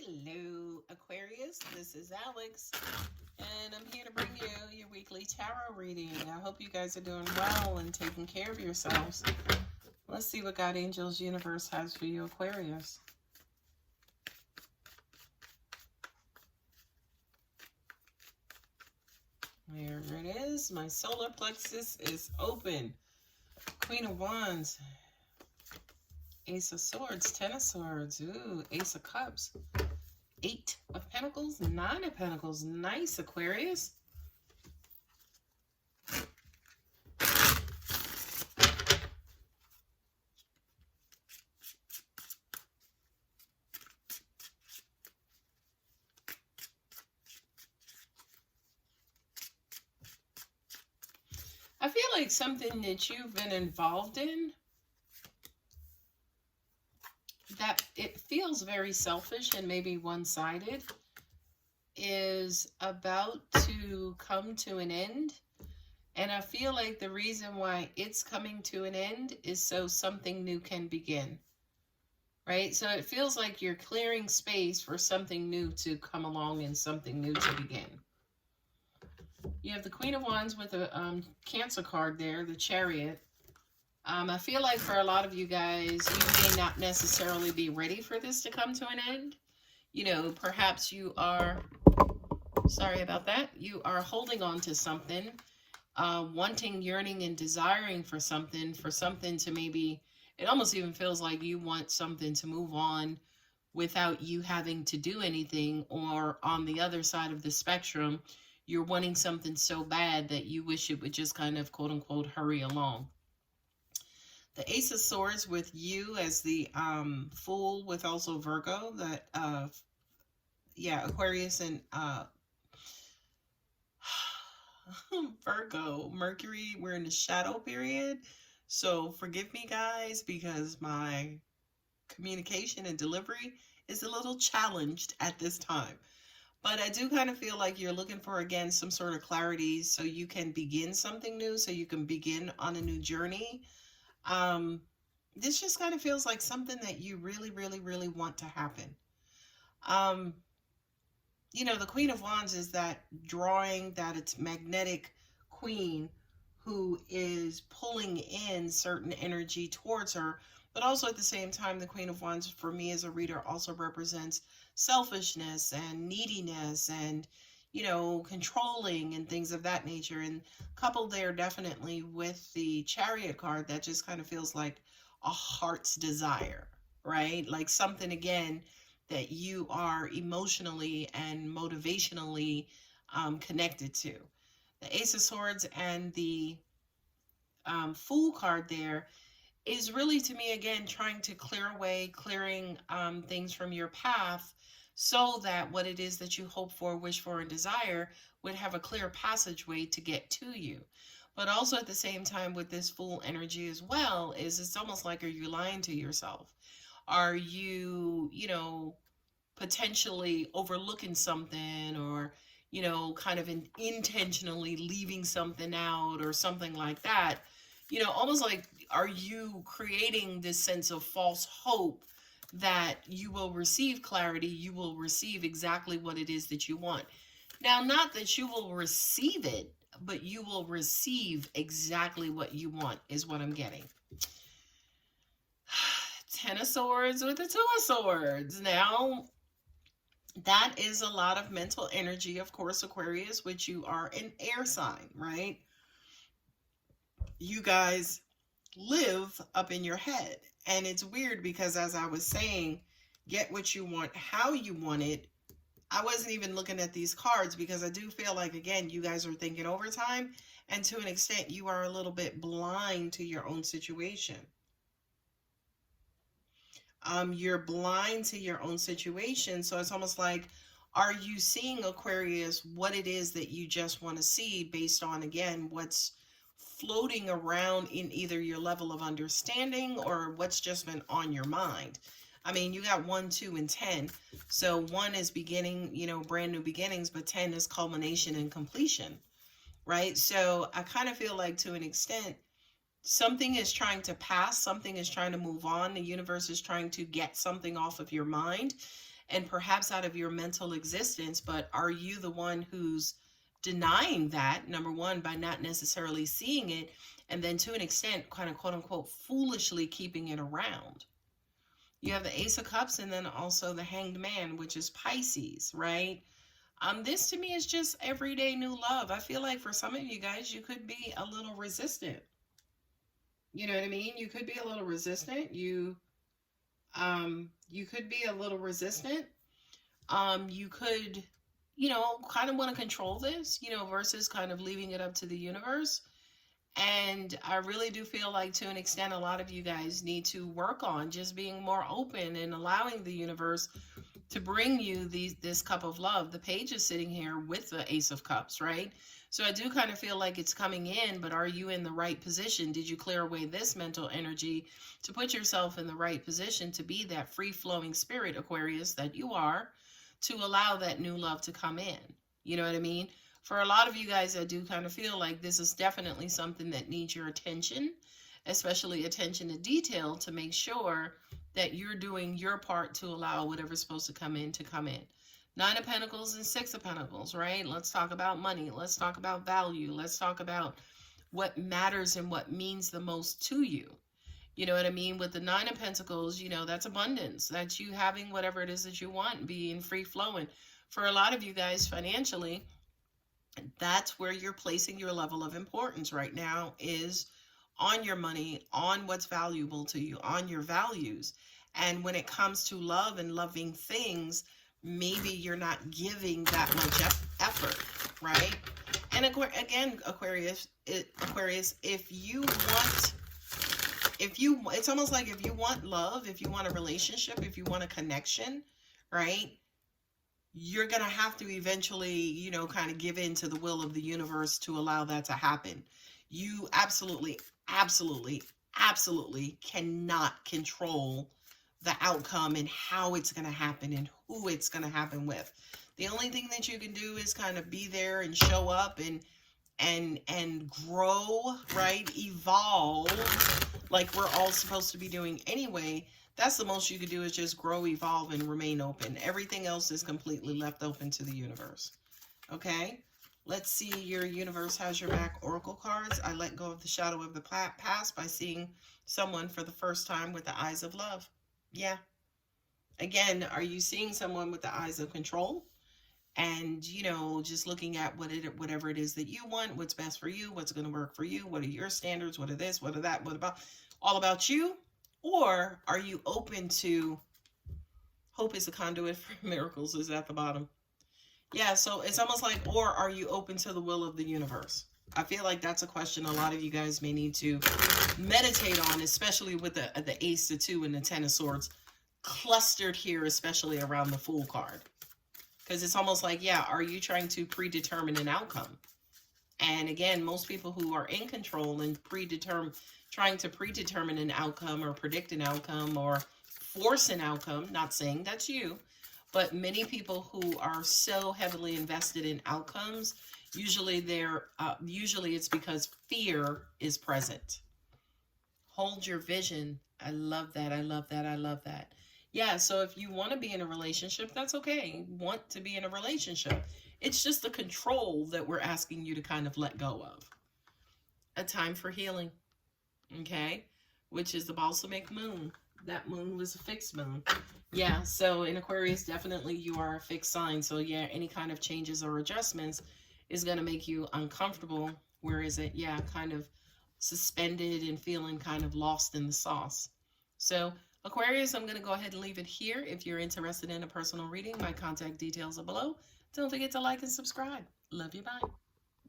Hello, Aquarius. This is Alex, and I'm here to bring you your weekly tarot reading. I hope you guys are doing well and taking care of yourselves. Let's see what God, Angels, Universe has for you, Aquarius. There it is. My solar plexus is open. Queen of Wands. Ace of Swords, Ten of Swords, ooh, Ace of Cups, Eight of Pentacles, Nine of Pentacles. Nice, Aquarius. I feel like something that you've been involved in that it feels very selfish and maybe one-sided is about to come to an end. And I feel like the reason why it's coming to an end is so something new can begin. Right? So it feels like you're clearing space for something new to come along and something new to begin. You have the Queen of Wands with a Cancer card there, the Chariot. I feel like for a lot of you guys, you may not necessarily be ready for this to come to an end. You know, perhaps you are, sorry about that, you are holding on to something, wanting, yearning, and desiring for something to maybe, it almost even feels like you want something to move on without you having to do anything, or on the other side of the spectrum, you're wanting something so bad that you wish it would just kind of, quote unquote, hurry along. The Ace of Swords with you as the Fool, with also Virgo, that, Aquarius and Virgo, Mercury, we're in the shadow period. So forgive me, guys, because my communication and delivery is a little challenged at this time. But I do kind of feel like you're looking for, again, some sort of clarity so you can begin something new, so you can begin on a new journey. This just kind of feels like something that you really, really, really want to happen. You know, the Queen of Wands is that drawing, that it's magnetic queen who is pulling in certain energy towards her. But also at the same time, the Queen of Wands, for me as a reader, also represents selfishness and neediness and, you know, controlling and things of that nature. And coupled there definitely with the Chariot card, that just kind of feels like a heart's desire, right? Like something, again, that you are emotionally and motivationally connected to. The Ace of Swords and the Fool card there is really, to me, again, trying to clear away, clearing things from your path so that what it is that you hope for, wish for, and desire would have a clear passageway to get to you. But also at the same time with this Fool energy as well, is it's almost like, are you lying to yourself? Are you, you know, potentially overlooking something, or, you know, kind of intentionally leaving something out or something like that? You know, almost like, are you creating this sense of false hope that you will receive clarity, you will receive exactly what it is that you want? Now, not that you will receive it, but you will receive exactly what you want is what I'm getting. Ten of Swords with the Two of Swords. Now, that is a lot of mental energy, of course, Aquarius, which you are an air sign, right? You guys live up in your head. And it's weird because, as I was saying, get what you want, how you want it. I wasn't even looking at these cards because I do feel like, again, you guys are thinking overtime. And to an extent, you are a little bit blind to your own situation. You're blind to your own situation. So it's almost like, are you seeing, Aquarius, what it is that you just want to see based on, again, what's floating around in either your level of understanding or what's just been on your mind? I mean, you got 1, 2, and 10. So 1 is beginning, you know, brand new beginnings, but 10 is culmination and completion, right? So I kind of feel like, to an extent, something is trying to pass, something is trying to move on. The universe is trying to get something off of your mind. and perhaps out of your mental existence, but are you the one who's denying that, number one, by not necessarily seeing it, and then to an extent, kind of quote unquote, foolishly keeping it around? You have the Ace of Cups and then also the Hanged Man, which is Pisces, right? This to me is just everyday new love. I feel like for some of you guys, you could be a little resistant. You know what I mean? You could be a little resistant. You could be a little resistant. You could, kind of want to control this, versus kind of leaving it up to the universe. And I really do feel like, to an extent, a lot of you guys need to work on just being more open and allowing the universe to bring you this cup of love. The page is sitting here with the Ace of Cups, right? So I do kind of feel like it's coming in, but are you in the right position? Did you clear away this mental energy to put yourself in the right position to be that free-flowing spirit, Aquarius, that you are, to allow that new love to come in? You know what I mean? For a lot of you guys, I do kind of feel like this is definitely something that needs your attention, especially attention to detail, to make sure that you're doing your part to allow whatever's supposed to come in to come in. Nine of Pentacles and Six of Pentacles, right? Let's talk about money. Let's talk about value. Let's talk about what matters and what means the most to you. You know what I mean? With the Nine of Pentacles, that's abundance. That's you having whatever it is that you want, being free flowing. For a lot of you guys, financially, that's where you're placing your level of importance right now, is on your money, on what's valuable to you, on your values. And when it comes to love and loving things, maybe you're not giving that much effort, right? And again, Aquarius, if you want, it's almost like if you want love, if you want a relationship, if you want a connection, right? You're going to have to eventually, kind of give in to the will of the universe to allow that to happen. You absolutely, absolutely, absolutely cannot control the outcome and how it's going to happen and who it's going to happen with. The only thing that you can do is kind of be there and show up and grow, right? Evolve, like we're all supposed to be doing anyway. That's the most you could do, is just grow, evolve, and remain open. Everything else is completely left open to the universe. Okay? Let's see your universe has your back oracle cards. I let go of the shadow of the past by seeing someone for the first time with the eyes of love. Yeah. Again, are you seeing someone with the eyes of control? And, just looking at whatever it is that you want, what's best for you, what's going to work for you, what are your standards, what are this, what are that, what about, all about you? Or are you open to, hope is the conduit for miracles is at the bottom. Yeah, so it's almost like, or are you open to the will of the universe? I feel like that's a question a lot of you guys may need to meditate on, especially with the Ace of Two and the Ten of Swords clustered here, especially around the Fool card. Because it's almost like, yeah, are you trying to predetermine an outcome? And again, most people who are in control and trying to predetermine an outcome or predict an outcome or force an outcome, not saying that's you, but many people who are so heavily invested in outcomes, usually it's because fear is present. Hold your vision. I love that. I love that. I love that. Yeah, so if you want to be in a relationship, that's okay. Want to be in a relationship. It's just the control that we're asking you to kind of let go of. A time for healing, okay? Which is the balsamic moon. That moon was a fixed moon. Yeah, so in Aquarius, definitely you are a fixed sign. So yeah, any kind of changes or adjustments is going to make you uncomfortable. Where is it? Yeah, kind of suspended and feeling kind of lost in the sauce. So Aquarius, I'm going to go ahead and leave it here. If you're interested in a personal reading, my contact details are below. Don't forget to like and subscribe. Love you. Bye.